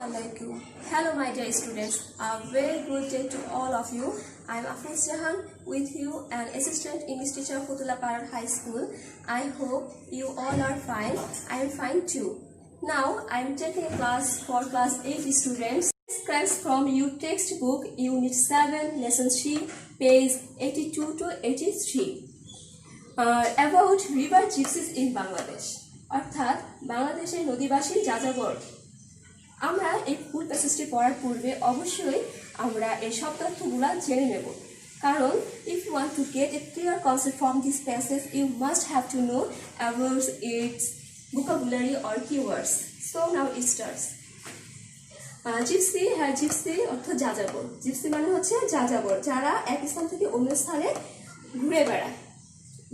Assalamualaikum. Hello my dear students, a very good day to all of you. I am Afroz Jahan with you, an assistant English teacher of Futula Park High School. I hope you all are fine. I am fine too. Now I am taking a class for class 8 students. Class from your textbook unit 7 lesson 3 page 82 to 83 about river gypsies in Bangladesh. অর্থাৎ বাংলাদেশের নদীবাসী যাযাবর। আমরা এই ফুল প্যাসেজটি পড়ার পূর্বে অবশ্যই আমরা এই সব তথ্যগুলো জেনে নেব, কারণ if you want to get a clear concept from this passage you must have to know about its vocabulary or keywords. So now it starts. Gypsy gypsy অর্থ যাযাবর। জিপসি মানে হচ্ছে যাযাবর, যারা এক স্থান থেকে অন্য স্থানে ঘুরে বেড়ায়,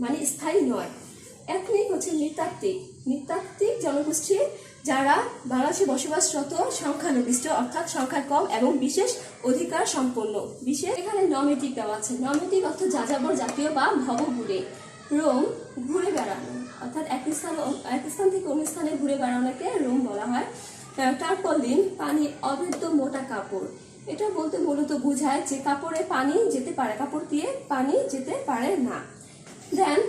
মানে স্থায়ী নয়। এথনিক হচ্ছে নৃতাত্ত্বিক জনগোষ্ঠী যারা বাংলাদেশে বসবাসরত সংখ্যালঘিষ্ঠ, অর্থাৎ সংখ্যা কম এবং বিশেষ অধিকার সম্পন্ন। বিশেষ এখানে নমেটিক দেওয়া আছে। নমেটিক অর্থ যাযাবর জাতীয় বা ভবঘুরে। রোম ঘুরে বেড়ানো, অর্থাৎ এক স্থান থেকে অন্য স্থানে ঘুরে বেড়ানোকে রোম বলা হয়। টার্পলিন পানি অভেদ্য মোটা কাপড়। এটা বলতে মূলত বোঝায় যে কাপড়ে পানি যেতে পারে, কাপড় দিয়ে পানি যেতে পারে না। দেন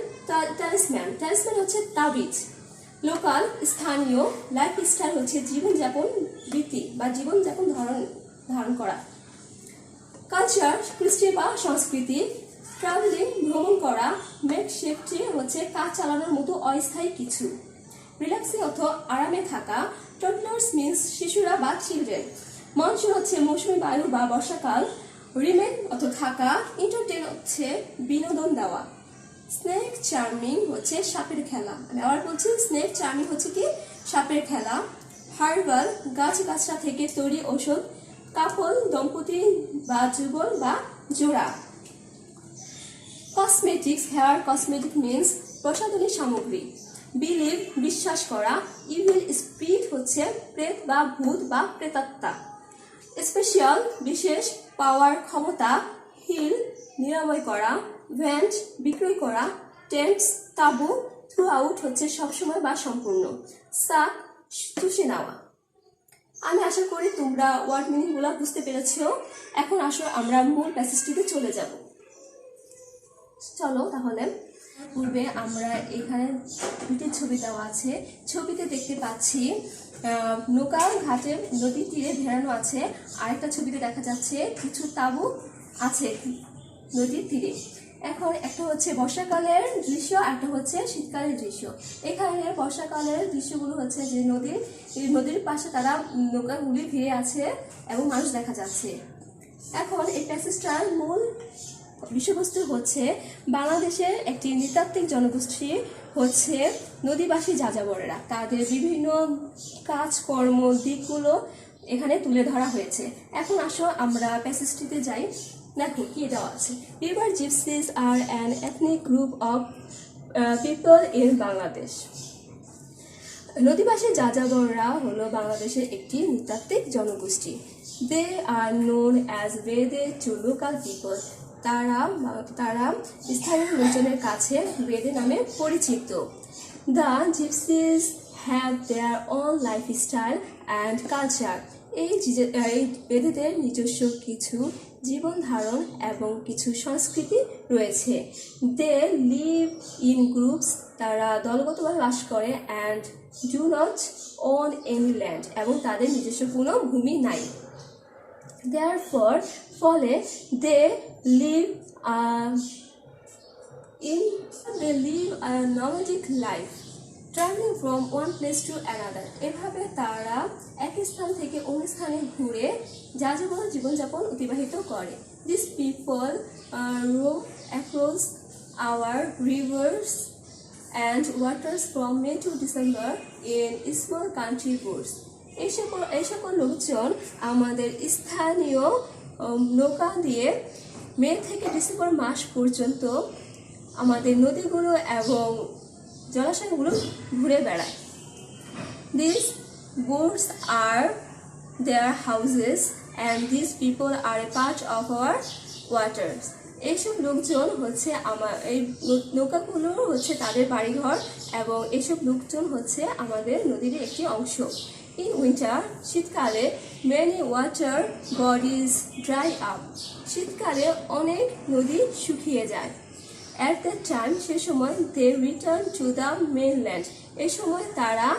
ট্যালিসম্যান হচ্ছে তাবিজ। লোকাল স্থানীয়। লাইফস্টাইল হচ্ছে জীবনযাপন রীতি বা জীবনযাপন ধারণ করা। কালচার কৃষ্টি বা সংস্কৃতি। ট্রাভেলিং ভ্রমণ করা। মেক শিফটি হচ্ছে কাজ চালানোর মতো অস্থায়ী কিছু। রিল্যাক্সিং অর্থ আরামে থাকা। টডলার্স মিন্স শিশুরা বা চিলড্রেন। মনসুন হচ্ছে মৌসুমী বায়ু বা বর্ষাকাল। রিমেন অর্থ থাকা। এন্টারটেইন হচ্ছে বিনোদন দেওয়া। স্নেক চার্মিং হচ্ছে সাপের খেলা। আমি আবার বলছি, স্নেক চার্মিং হচ্ছে কি সাপের খেলা। হার্বাল গাছগাছরা থেকে তৈরি ঔষধ। কাপল দম্পতি বা যুগল বা জোড়া। কসমেটিক্স হেয়ার কসমেটিক মিন্স প্রসাধনী সামগ্রী। বিলিভ বিশ্বাস করা। ইভিল স্পিরিট হচ্ছে প্রেত বা ভূত বা প্রেতাত্মা। স্পেশাল বিশেষ। পাওয়ার ক্ষমতা। হিল নিরাময় করা। ভেন্ট বিক্রয় করা। টেন্টস তাবু। থ্রু আউট হচ্ছে সবসময় বা সম্পূর্ণ। সাক চুষে নেওয়া। আমি আশা করি তোমরা ওয়ার্ড মিনিংগুলো বুঝতে পেরেছো। এখন আসো আমরা মূল প্যাসেজটিতে চলে যাব। চলো তাহলে। পূর্বে আমরা এখানে দুটি ছবি দেওয়া আছে। ছবিতে দেখতে পাচ্ছি নৌকা ঘাটে নদীর তীরে ভেড়ানো আছে। আরেকটা ছবিতে দেখা যাচ্ছে কিছু তাঁবু আছে নদীর তীরে। এখন একটা হচ্ছে বর্ষাকালের দৃশ্য, একটা হচ্ছে শীতকালের দৃশ্য। এখানে বর্ষাকালের দৃশ্যগুলো হচ্ছে যে নদীর পাশে তারা নৌকাগুলি ভিড়ে আছে এবং মানুষ দেখা যাচ্ছে। এখন এই প্যাসেজটার মূল বিষয়বস্তু হচ্ছে বাংলাদেশের একটি নৃতাত্ত্বিক জনগোষ্ঠী হচ্ছে নদীবাসী যাযাবরেরা। তাদের বিভিন্ন কাজকর্ম দিকগুলো এখানে তুলে ধরা হয়েছে। এখন আসো আমরা প্যাসেজটিতে যাই। দেখো কি দেওয়া আছে। River gypsies are an ethnic group of people in Bangladesh. নদীবাসী যাযাবররা হলো বাংলাদেশের একটি নৃতাত্ত্বিক জনগোষ্ঠী। They are known as Bede to local people. তারা স্থানীয় লোকজনের কাছে বেদে নামে পরিচিত। The gypsies have their own lifestyle and culture. এই বেদেদের নিজস্ব কিছু জীবন ধারণ এবং কিছু সংস্কৃতি রয়েছে। They live in groups. তারা দলগতভাবে বাস করে। And do not own any land. এবং তাদের নিজস্ব কোনো ভূমি নাই। ফলে they live a nomadic life, traveling from one place to another. এভাবে তারা এক স্থান থেকে অন্য স্থানে ঘুরে যাযাবর জীবনযাপন অতিবাহিত করে। These people roam across our rivers and waters from May to December in small country boats. এই সকল লোকজন আমাদের স্থানীয় নৌকা দিয়ে মে থেকে ডিসেম্বর মাস পর্যন্ত আমাদের নদীগুলো এবং জলাশয়গুলো ঘুরে বেড়ায়। These boats are their houses and these people are a part of our waters. এইসব লোকজন হচ্ছে এই নৌকাগুলো হচ্ছে তাদের বাড়িঘর এবং এইসব লোকজন হচ্ছে আমাদের নদীর একটি অংশ। In winter, শীতকালে many water bodies dry up. শীতকালে অনেক নদী শুকিয়ে যায়। At that time, সে সময় they return to the mainland. এই সময় তারা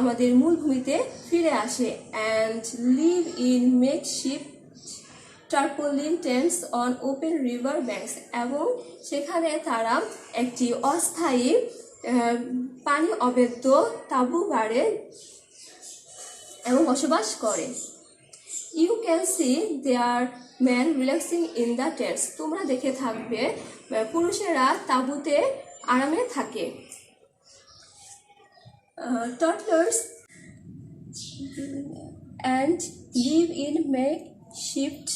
আমাদের মূল ভূমিতে ফিরে আসে and live in makeshift tarpaulin tents on open river banks. এবং সেখানে তারা একটি অস্থায়ী পানি অবেদ্য তাঁবু গাড়ে এবং বসবাস করে। You can see their men relaxing in the tents. তোমরা দেখে থাকবে পুরুষেরা তাঁবুতে আরামে থাকে। Toddlers and live in makeshift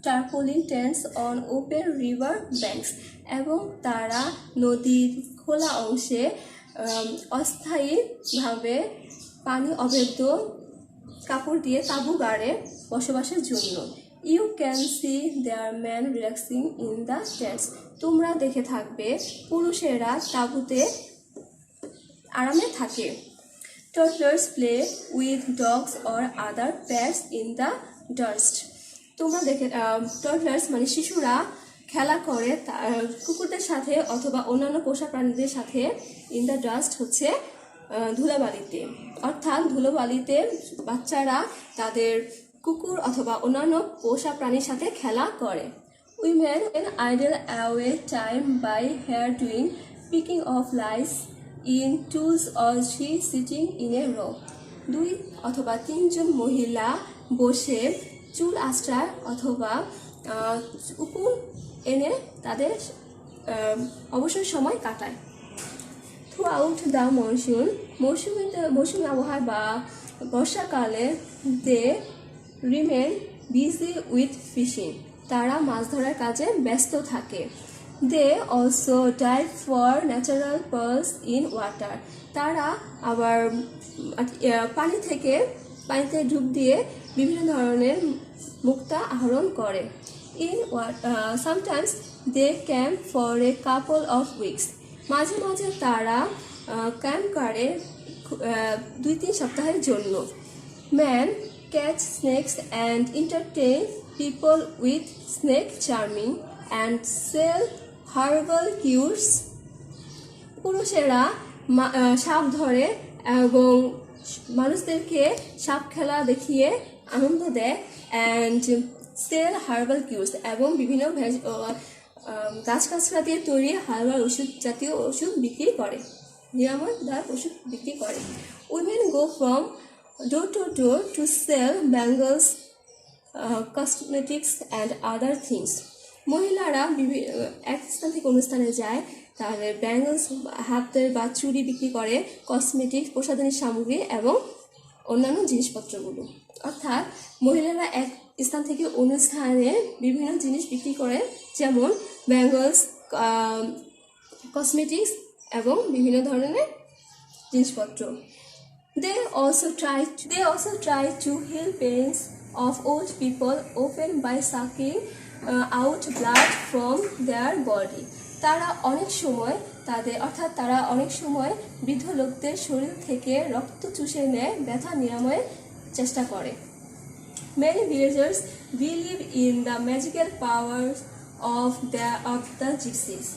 tarpaulin tents on open river banks. এবং তারা নদীর খোলা অংশে অস্থায়ীভাবে পানি অবেদ্য কাপড় দিয়ে তাঁবু গাড়ে বসবাসের জন্য। You can see their men relaxing in the tents. তোমরা দেখে থাকবে পুরুষেরা তাঁবুতে আরামে থাকে। Toddlers play with dogs or other pets in the dust. তোমরা দেখে toddlers মানে শিশুরা খেলা করে কুকুরদের সাথে অথবা অন্যান্য পোষা প্রাণীদের সাথে in the dust হচ্ছে ধুলাবালিতে, অর্থাৎ ধুলোবালিতে বাচ্চারা তাদের কুকুর অথবা অন্যান্য পোষা প্রাণীর সাথে খেলা করে। Women idle away time by hair doing, picking off lice in twos or three sitting in a row. 2 অথবা 3 জন মহিলা বসে চুল আঁচড়ায় অথবা উকুন এনে তাদের অবসর সময় কাটায়। Throughout the monsoon, মৌসুমী আবহাওয়া বা বর্ষাকালে they remain busy with fishing. তারা মাছ ধরার কাজে ব্যস্ত থাকে। They also dive for natural pearls in water. তারা আবার পানিতে ডুব দিয়ে বিভিন্ন ধরনের মুক্তা আহরণ করে। Sometimes they camp for a couple of weeks. মাঝে মাঝে তারা ক্যাম্প করে 2-3 সপ্তাহের জন্য। Men catch snakes and entertain people with snake charming and sell herbal cures. পুরুষেরা সাপ ধরে এবং মানুষদেরকে সাপ খেলা দেখিয়ে আনন্দ দেয় and sell herbal cures এবং বিভিন্ন গাছগাছড়া দিয়ে তৈরি হার্বাল জাতীয় ওষুধ বিক্রি করে, নিরাময়দায়ক ওষুধ বিক্রি করে। Women go from door to door to sell bangles, cosmetics and other things. মহিলারা এক স্থান থেকে অন্য স্থানে যায়, তাদের ব্যাঙ্গলস হাতের বা চুড়ি বিক্রি করে, কসমেটিক্স প্রসাধনী সামগ্রী এবং অন্যান্য জিনিসপত্রগুলো। অর্থাৎ মহিলারা এক স্থান থেকে অন্য স্থানে বিভিন্ন জিনিস বিক্রি করে, যেমন ব্যাঙ্গলস, কসমেটিক্স এবং বিভিন্ন ধরনের জিনিসপত্র। They also try to heal pains of old people, often by sucking out blood from their body. তারা অনেক সময় বৃদ্ধ লোকদের শরীর থেকে রক্ত চুষে নেয়, ব্যথা নিরাময়ের চেষ্টা করে। Many villagers believe in the magical powers of the gypsies.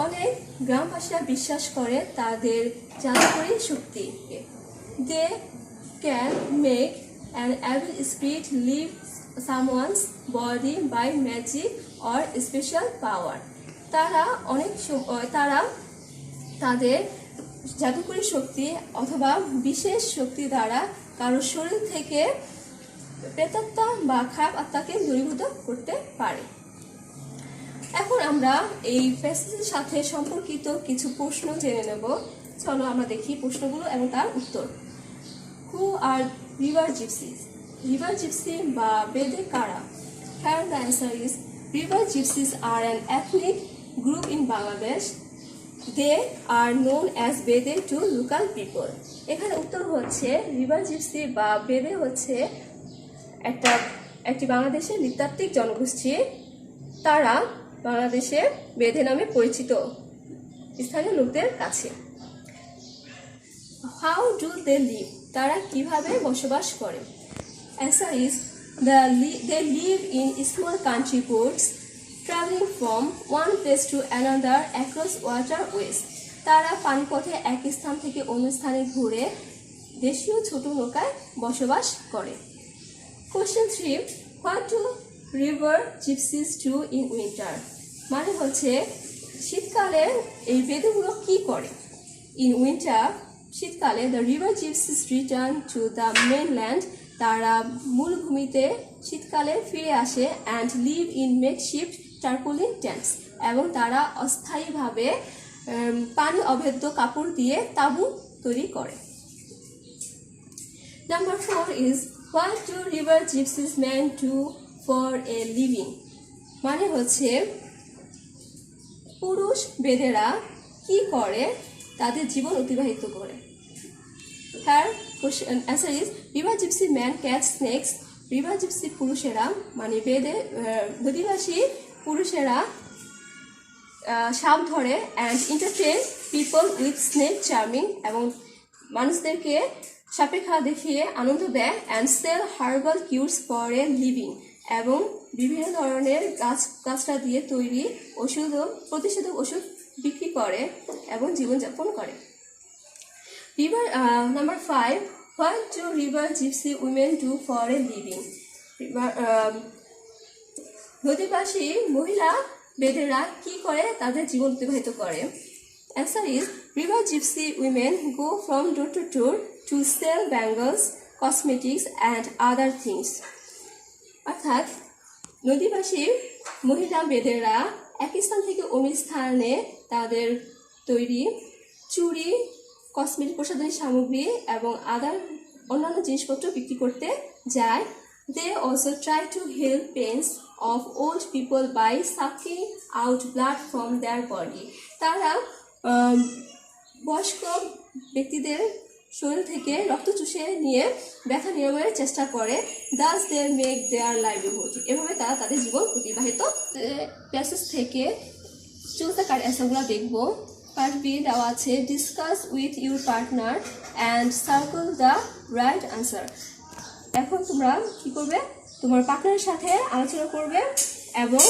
অনেক গ্রামবাসীরা বিশ্বাস করে তাদের জাদুকরী শক্তিকে। They can make an evil spirit leave someone's body by magic or special power. তারা তাদের জাদুকরী শক্তি অথবা বিশেষ শক্তি দ্বারা কারো শরীর থেকে প্রেতাত্মা বা খারাপ আত্মাকে দূরীভূত করতে পারে। এখন আমরা এই প্যাসেজের সাথে সম্পর্কিত কিছু প্রশ্ন জেনে নেব। চলো আমরা দেখি প্রশ্নগুলো এবং তার উত্তর। Who are river gypsies? River gypsy বা বেদে কারা? Here the answer is river gypsies are an ethnic group in Bangladesh. They are known as বেদে to local people. এখানে উত্তর হচ্ছে রিভার জিপসি বা বেদে হচ্ছে একটি বাংলাদেশের নৃতাত্ত্বিক জনগোষ্ঠী। তারা বাংলাদেশে বেদে নামে পরিচিত স্থানীয় লোকদের কাছে। How do they live? তারা কিভাবে বসবাস করে? Answer is they live in small country boats traveling from one place to another across waterways. তারা পানিপথে এক স্থান থেকে অন্য স্থানে ঘুরে দেশীয় ছোট নৌকায় বসবাস করে। Question 3. What do river gypsies do in winter? মানে হচ্ছে শীতকালে এই বেদুগুলো কি করে? In winter, শীতকালে the river gypsies return to the mainland. তারা মূলভূমিতে শীতকালে ফিরে আসে and live in makeshift tarpaulin tents. এবং তারা অস্থায়ীভাবে পানি অভেদ্য কাপড় দিয়ে তাঁবু তৈরি করে। Number 4 is what do river gypsies men do for a living? মানে হচ্ছে পুরুষ বেদেরা কি করে তাদের জীবন অতিবাহিত করে। Here question answer is river gypsy men catch snakes. river gypsy পুরুষেরা মানে বেদে নদীবাসী পুরুষেরা সাপ ধরে and entertain people with snake charming এবং মানুষদেরকে সাপে খেলা দেখিয়ে আনন্দ দেয় and sell herbal cures for a living এবং বিভিন্ন ধরনের গাছটা দিয়ে তৈরি ওষুধ ও প্রতিষেধক ওষুধ বিক্রি করে এবং জীবনযাপন করে। Number 5. What do river gypsy women do for a living? নদীবাসী মহিলা বেদেরা কি করে তাদের জীবন অতিবাহিত করে? Answer is river gypsy women go from door to door to sell bangles, cosmetics and other things. অর্থাৎ নদীবাসী মহিলা বেদেরা এক স্থান থেকে অন্য স্থানে তাদের তৈরি চুড়ি, কসমেটিক প্রসাধনী সামগ্রী এবং অন্যান্য জিনিসপত্র বিক্রি করতে যায়। They also try to heal pains of old people by sucking out blood from their body. তারা বয়স্ক ব্যক্তিদের শরীর থেকে রক্ত চুষে নিয়ে ব্যথা নিরাময়ের চেষ্টা করে। Thus they make their livelihood. এভাবে তারা তাদের জীবন অতিবাহিত। প্যাসেজ থেকে চুজ দ্য কারেক্ট অ্যান্সারগুলো দেখবো। পার্ট বি দেওয়া আছে discuss with your partner and circle the right answer. এখন তোমরা কি করবে? তোমার পার্টনারের সাথে আলোচনা করবে এবং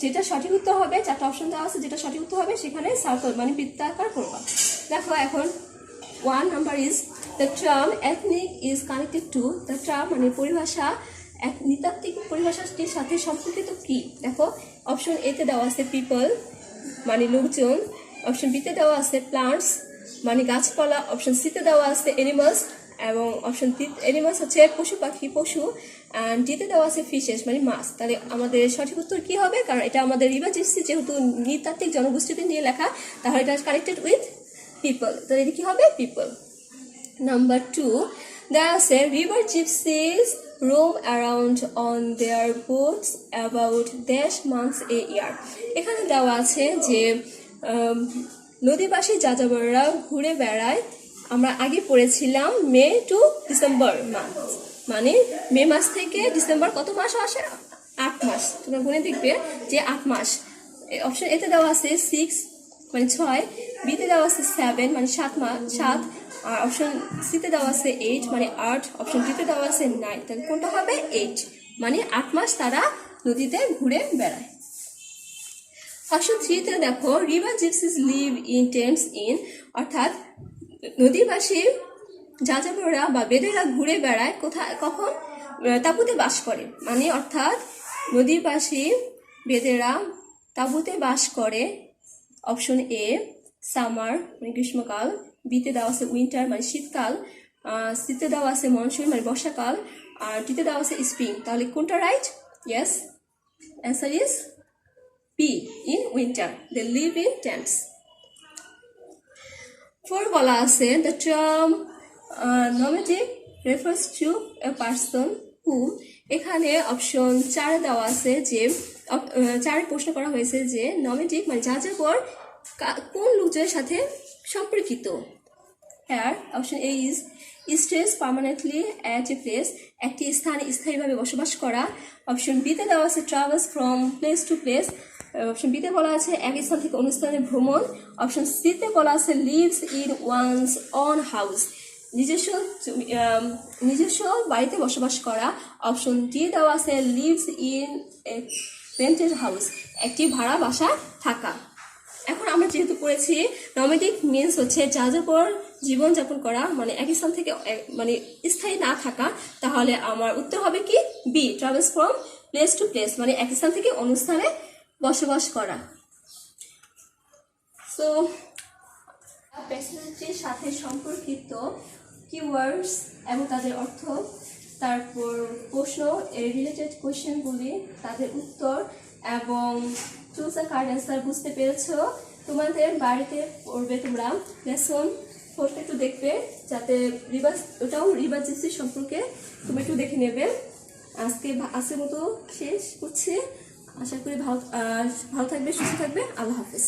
যেটা সঠিক উত্তর হবে, 4টা অপশন দেওয়া আছে, যেটা সঠিক উত্তর হবে সেখানে সার্কেল মানে বৃত্তাকার করবা। দেখো এখন 1 number is the term ethnic is connected to. The term মানে পরিভাষা নৃতাত্ত্বিক পরিভাষাটির সাথে সম্পর্কিত কি? দেখো অপশন এতে দেওয়া আছে পিপল মানে লোকজন, অপশন বিতে দেওয়া আছে প্লান্টস মানে গাছপালা, অপশন সিতে দেওয়া আছে এনিমালস এবং অপশন এনিমালস হচ্ছে পশু পাখি পশু, অ্যান্ড ডিতে দেওয়া আছে ফিশেস মানে মাছ। তাহলে আমাদের সঠিক উত্তর কি হবে? কারণ এটা আমাদের রিভার জিপসি যেহেতু নৃতাত্ত্বিক জনগোষ্ঠীতে নিয়ে লেখা, তাহলে এটা কানেক্টেড উইথ পিপল, তাহলে এটা কি হবে? পিপল। নাম্বার 2 দেওয়া আছে river gypsies roam around on their boats about -months a year. এখানে দেওয়া আছে যে নদীবাসী যাযাবররা ঘুরে বেড়ায়। আমরা আগে পড়েছিলাম মে টু ডিসেম্বর মাস, মানে মে মাস থেকে ডিসেম্বর কত মাস আসে? 8 মাস। তোমরা গুনে দেখবে যে 8 মাস। অপশন এতে দেওয়া আছে 6 মানে 6, বিতে দেওয়া আছে 7 মানে 7, আর অপশন সিতে দেওয়া আছে 8 মানে 8, অপশন ডিতে দেওয়া আছে 9। তাহলে কোনটা হবে? 8 মানে 8 মাস তারা নদীতে ঘুরে বেড়ায়। অপশন 3 তে দেখো river gypsies leave in tents in, অর্থাৎ নদীবাসী যাযাবররা বা বেদেরা ঘুরে বেড়ায় কোথায় কখন? তাঁবুতে বাস করে, মানে অর্থাৎ নদীবাসী বেদেরা তাঁবুতে বাস করে। অপশন এ সামার মানে গ্রীষ্মকাল, বিতে দেওয়া আছে উইন্টার মানে শীতকাল, সিতে দেওয়া আছে মনসুন মানে বর্ষাকাল, আর ডিতে দেওয়া আছে স্প্রিং। তাহলে কোনটা right? Yes, answer is B, in winter they live in tents. 4 বলা আছে the term nomadic refers to a person who, এখানে অপশন 4 দেওয়া আছে যে 4 প্রশ্ন করা হয়েছে যে nomadic মানে যাযাবর কোন লোকজনের সাথে সম্পর্কিত। Here option A is stays permanently at a place, একটি স্থানে স্থায়ীভাবে বসবাস করা। অপশন বি তে দেওয়া আছে travels from place to place, option B তে বলা আছে এক স্থান থেকে অন্য স্থানে ভ্রমণ। অপশন সি তে বলা আছে lives in one's own house, নিজস্ব বাড়িতে বসবাস করা। অপশন ডি দেওয়া আছে lives in a rented house, একটি ভাড়া বাসা থাকা। এখন আমরা যেহেতু পড়েছি নমেডিক মিনস হচ্ছে যাযাবর জীবনযাপন করা, মানে এক স্থান থেকে মানে স্থায়ী না থাকা, তাহলে আমার উত্তর হবে কি B, travels from place to place, মানে এক স্থান থেকে অন্য স্থানে বসবাস করা। সো পার্সোনালিটির সাথে সম্পর্কিত কিওয়ার্ডস এবং তাদের অর্থ, তারপর প্রশ্ন রিলেটেড কোয়েশ্চেনগুলি, তাদের উত্তর এবং চুজ দ্য কারেক্ট অ্যান্সার বুঝতে পেরেছো। তোমাদের বাড়িতে পড়বে তোমরা লেসন 4 একটু দেখবে, যাতে রিভার্স সম্পর্কে তুমি একটু দেখে নেবে। আজকের মতো শেষ করছি। আশা করি ভালো থাকবে, সুস্থ থাকবে। আল্লাহ হাফেজ।